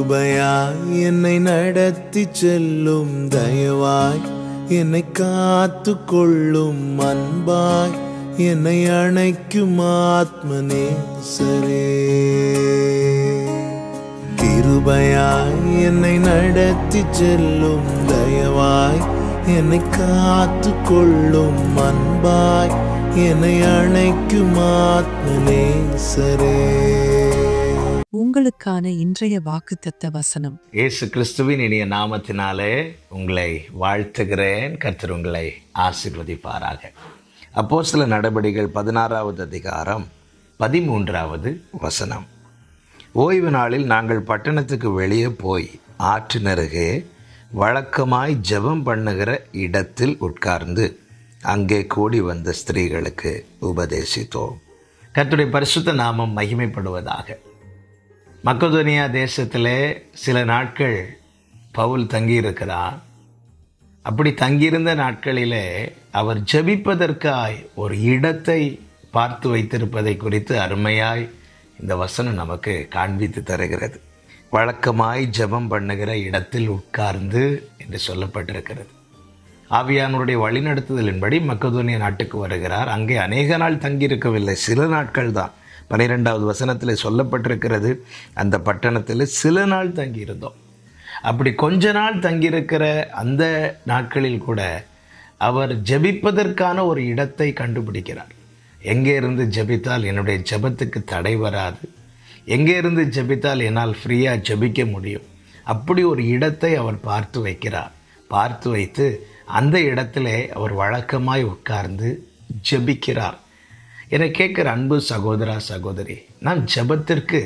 கிருபையாய் என்னை நடத்தி செல்லும் தயவாய் என்னை காத்து கொள்ளும் அன்பாய் என்னை அணைக்கும் ஆத்மநேசரே. கிருபையாய் என்னை நடத்தி செல்லும் தயவாய் என்னை காத்து கொள்ளும் அன்பாய் என்னை அணைக்கும் ஆத்மநேசரே. உங்களுக்கான இன்றைய வாக்குத்தத்த வசனம். இயேசு கிறிஸ்துவின் இனிய நாமத்தினாலே உங்களை வாழ்த்துகிறேன். கர்த்தர் உங்களை ஆசீர்வதிப்பாராக. அப்போஸ்தலர் நடபடிகள் 16வது அதிகாரம் 13வது வசனம். ஓய்வு நாளில் நாங்கள் பட்டணத்துக்கு வெளியே போய் ஆற்றினருகே வழக்கமாய் ஜெபம் பண்ணுகிற இடத்தில் உட்கார்ந்து அங்கே கூடி வந்த ஸ்திரீகளுக்கு உபதேசித்தோம். கர்த்தருடைய பரிசுத்த நாமம் மகிமைப்படுவதாக. மக்கெதோனியா தேசத்திலே சில நாட்கள் பவுல் தங்கியிருக்கிறார். அப்படி தங்கியிருந்த நாட்களிலே அவர் ஜெபிப்பதற்காய் ஒரு இடத்தை பார்த்து வைத்திருப்பதை குறித்து அருமையாய் இந்த வசனம் நமக்கு காண்பித்து தருகிறது. வழக்கமாய் ஜெபம் பண்ணுகிற இடத்தில் உட்கார்ந்து என்று சொல்லப்பட்டிருக்கிறது. ஆவியானவருடைய வழிநடத்துதலின்படி மக்கெதோனியா நாட்டுக்கு வருகிறார். அங்கே அநேக நாள் தங்கியிருக்கவில்லை, சில நாட்கள் தான். 12வது வசனத்தில் சொல்லப்பட்டிருக்கிறது, அந்த பட்டணத்தில் சில நாள் தங்கியிருந்தோம். அப்படி கொஞ்ச நாள் தங்கியிருக்கிற அந்த நாட்களில் கூட அவர் ஜெபிப்பதற்கான ஒரு இடத்தை கண்டுபிடிக்கிறார். எங்கே இருந்து ஜெபித்தால் என்னுடைய ஜெபத்துக்கு தடை வராது, எங்கே இருந்து ஜெபித்தால் என்னால் ஃப்ரீயாக ஜெபிக்க முடியும், அப்படி ஒரு இடத்தை அவர் பார்த்து வைக்கிறார். பார்த்து வைத்து அந்த இடத்திலே அவர் வழக்கமாய் உட்கார்ந்து ஜெபிக்கிறார். என்னை கேட்குற அன்பு சகோதரா சகோதரி, நாம் ஜெபத்திற்கு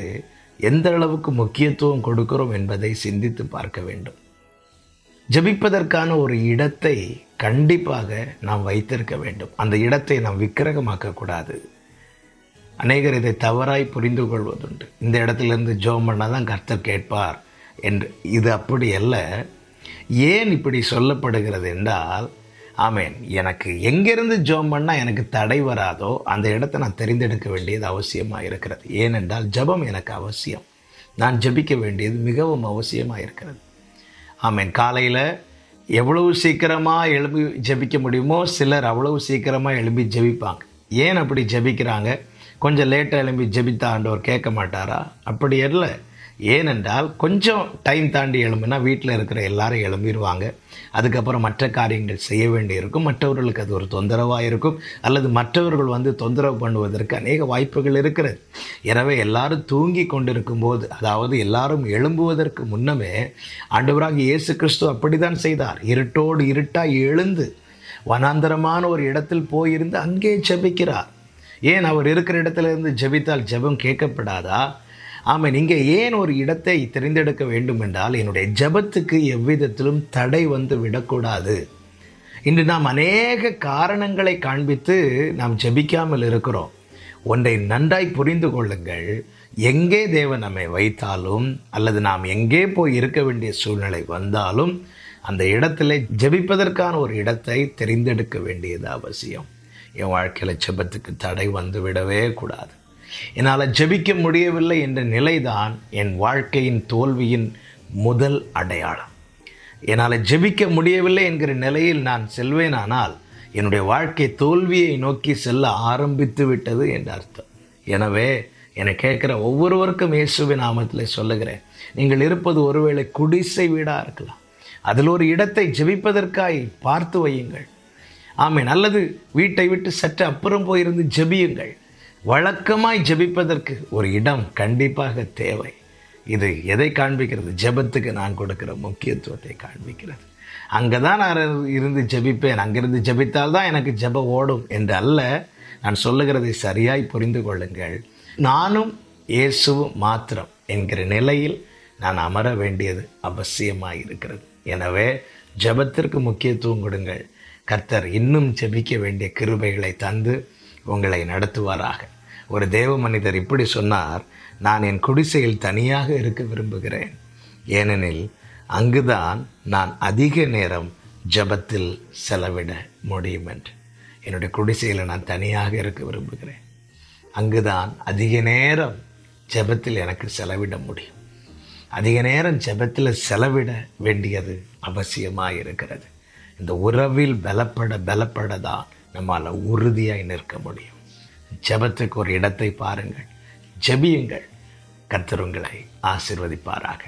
எந்த அளவுக்கு முக்கியத்துவம் கொடுக்கிறோம் என்பதை சிந்தித்து பார்க்க வேண்டும். ஜெபிப்பதற்கான ஒரு இடத்தை கண்டிப்பாக நாம் வைத்திருக்க வேண்டும். அந்த இடத்தை நாம் விக்கிரகமாக்கக்கூடாது. அநேகர் இதை தவறாய் புரிந்து கொள்வதுண்டு. இந்த இடத்திலிருந்து ஜெபம் பண்ணால் தான் கர்த்தர் கேட்பார் என்று. இது அப்படி அல்ல. ஏன் இப்படி சொல்லப்படுகிறது என்றால், ஆமேன், எனக்கு எங்கிருந்து ஜெபம் பண்ணால் எனக்கு தடை வராதோ அந்த இடத்தை நான் தெரிந்தெடுக்க வேண்டியது அவசியமாக இருக்கிறது. ஏனென்றால் ஜெபம் எனக்கு அவசியம். நான் ஜெபிக்க வேண்டியது மிகவும் அவசியமாக இருக்கிறது. ஆமேன். காலையில் எவ்வளவு சீக்கிரமாக எழுப்பி ஜெபிக்க முடியுமோ சிலர் அவ்வளவு சீக்கிரமாக எழுப்பி ஜெபிப்பாங்க. ஏன் அப்படி ஜெபிக்கிறாங்க? கொஞ்சம் லேட்டாக எழுப்பி ஜெபித்தா ஆண்டவர் கேட்க மாட்டாரா? அப்படி இல்லை. ஏனென்றால் கொஞ்சம் டைம் தாண்டி எழும்புனா வீட்டில் இருக்கிற எல்லாரும் எழும்பிடுவாங்க. அதுக்கப்புறம் மற்ற காரியங்கள் செய்ய வேண்டியிருக்கும். மற்றவர்களுக்கு அது ஒரு தொந்தரவாக இருக்கும், அல்லது மற்றவர்கள் வந்து தொந்தரவு பண்ணுவதற்கு அநேக வாய்ப்புகள் இருக்கிறது. எனவே எல்லாரும் தூங்கி கொண்டிருக்கும் போது, அதாவது எல்லாரும் எழும்புவதற்கு முன்னமே ஆண்டவராகிய இயேசு கிறிஸ்து அப்படித்தான் செய்தார். இருட்டோடு இருட்டாய் எழுந்து வனாந்தரமான ஒரு இடத்தில் போயிருந்து அங்கே ஜெபிக்கிறார். ஏன்? அவர் இருக்கிற இடத்துல இருந்து ஜெபித்தால் ஜெபம் கேட்கப்படாதா? ஆமாம். நீங்கள் ஏன் ஒரு இடத்தை தெரிந்தெடுக்க வேண்டும் என்றால், என்னுடைய ஜெபத்துக்கு எவ்விதத்திலும் தடை வந்து விடக்கூடாது. இன்று நாம் அநேக காரணங்களை காண்பித்து நாம் ஜெபிக்காமல் இருக்கிறோம். ஒன்றை நன்றாய் புரிந்து கொள்ளுங்கள். எங்கே தேவன் நம்மை வைத்தாலும் அல்லது நாம் எங்கே போய் இருக்க வேண்டிய சூழ்நிலை வந்தாலும் அந்த இடத்துல ஜெபிப்பதற்கான ஒரு இடத்தை தெரிந்தெடுக்க வேண்டியது அவசியம். என் வாழ்க்கையில் ஜெபத்துக்கு தடை வந்து விடவே கூடாது. என்னால் ஜெபிக்க முடியவில்லை என்ற நிலைதான் என் வாழ்க்கையின் தோல்வியின் முதல் அடையாளம். என்னால் ஜெபிக்க முடியவில்லை என்கிற நிலையில் நான் செல்வேனானால் என்னுடைய வாழ்க்கை தோல்வியை நோக்கி செல்ல ஆரம்பித்து விட்டது என்று அர்த்தம். எனவே என்னை கேட்குற ஒவ்வொருவருக்கும் இயேசுவின் நாமத்தில் சொல்லுகிறேன், நீங்கள் இருப்பது ஒருவேளை குடிசை வீடாக இருக்கலாம். அதில் ஒரு இடத்தை ஜெபிப்பதற்காய் பார்த்து வையுங்கள். ஆமேன். அல்லது வீட்டை விட்டு சற்று அப்புறம் போயிருந்து ஜெபியுங்கள். வழக்கமாய் ஜெபிப்பதற்கு ஒரு இடம் கண்டிப்பாக தேவை. இது எதை காண்பிக்கிறது? ஜெபத்துக்கு நான் கொடுக்கிற முக்கியத்துவத்தை காண்பிக்கிறது. அங்கே தான் நான் இருந்து ஜெபிப்பேன், அங்கிருந்து ஜெபித்தால் தான் எனக்கு ஜெபம் ஓடும் என்று அல்ல. நான் சொல்லுகிறதை சரியாய் புரிந்து கொள்ளுங்கள். நானும் இயேசுவும் மாத்திரம் என்கிற நிலையில் நான் அமர வேண்டியது அவசியமாக இருக்கிறது. எனவே ஜெபத்திற்கு முக்கியத்துவம் கொடுங்கள். கர்த்தர் இன்னும் ஜெபிக்க வேண்டிய கிருபைகளை தந்து உங்களை நடத்துவாராக. ஒரு தேவ மனிதர் இப்படி சொன்னார், நான் என் குடிசையில் தனியாக இருக்க விரும்புகிறேன், ஏனெனில் அங்குதான் நான் அதிக நேரம் ஜெபத்தில் செலவிட முடியும் என்று. என்னுடைய குடிசையில் நான் தனியாக இருக்க விரும்புகிறேன். அங்குதான் அதிக நேரம் ஜெபத்தில் எனக்கு செலவிட முடியும். அதிக நேரம் ஜெபத்தில் செலவிட வேண்டியது அவசியமாக இருக்கிறது. இந்த உறவில் பலப்பட தான் நம்மால் உறுதியாய் நிற்க முடியும். ஜெபத்துக்கு ஒரு இடத்தை பாருங்கள், ஜெபியுங்கள். கர்த்தர் உங்களை ஆசீர்வதிப்பாராக.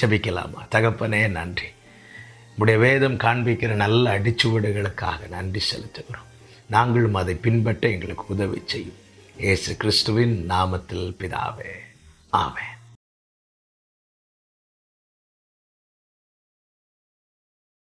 ஜெபிக்கலாமா? தகப்பனே, நன்றி. உடைய வேதம் காண்பிக்கிற நல்ல அடிச்சுவடுகளுக்காக நன்றி செலுத்துகிறோம். நாங்களும் அதை பின்பற்ற எங்களுக்கு உதவி செய்யும். இயேசு கிறிஸ்துவின் நாமத்தில் பிதாவே, ஆமென்.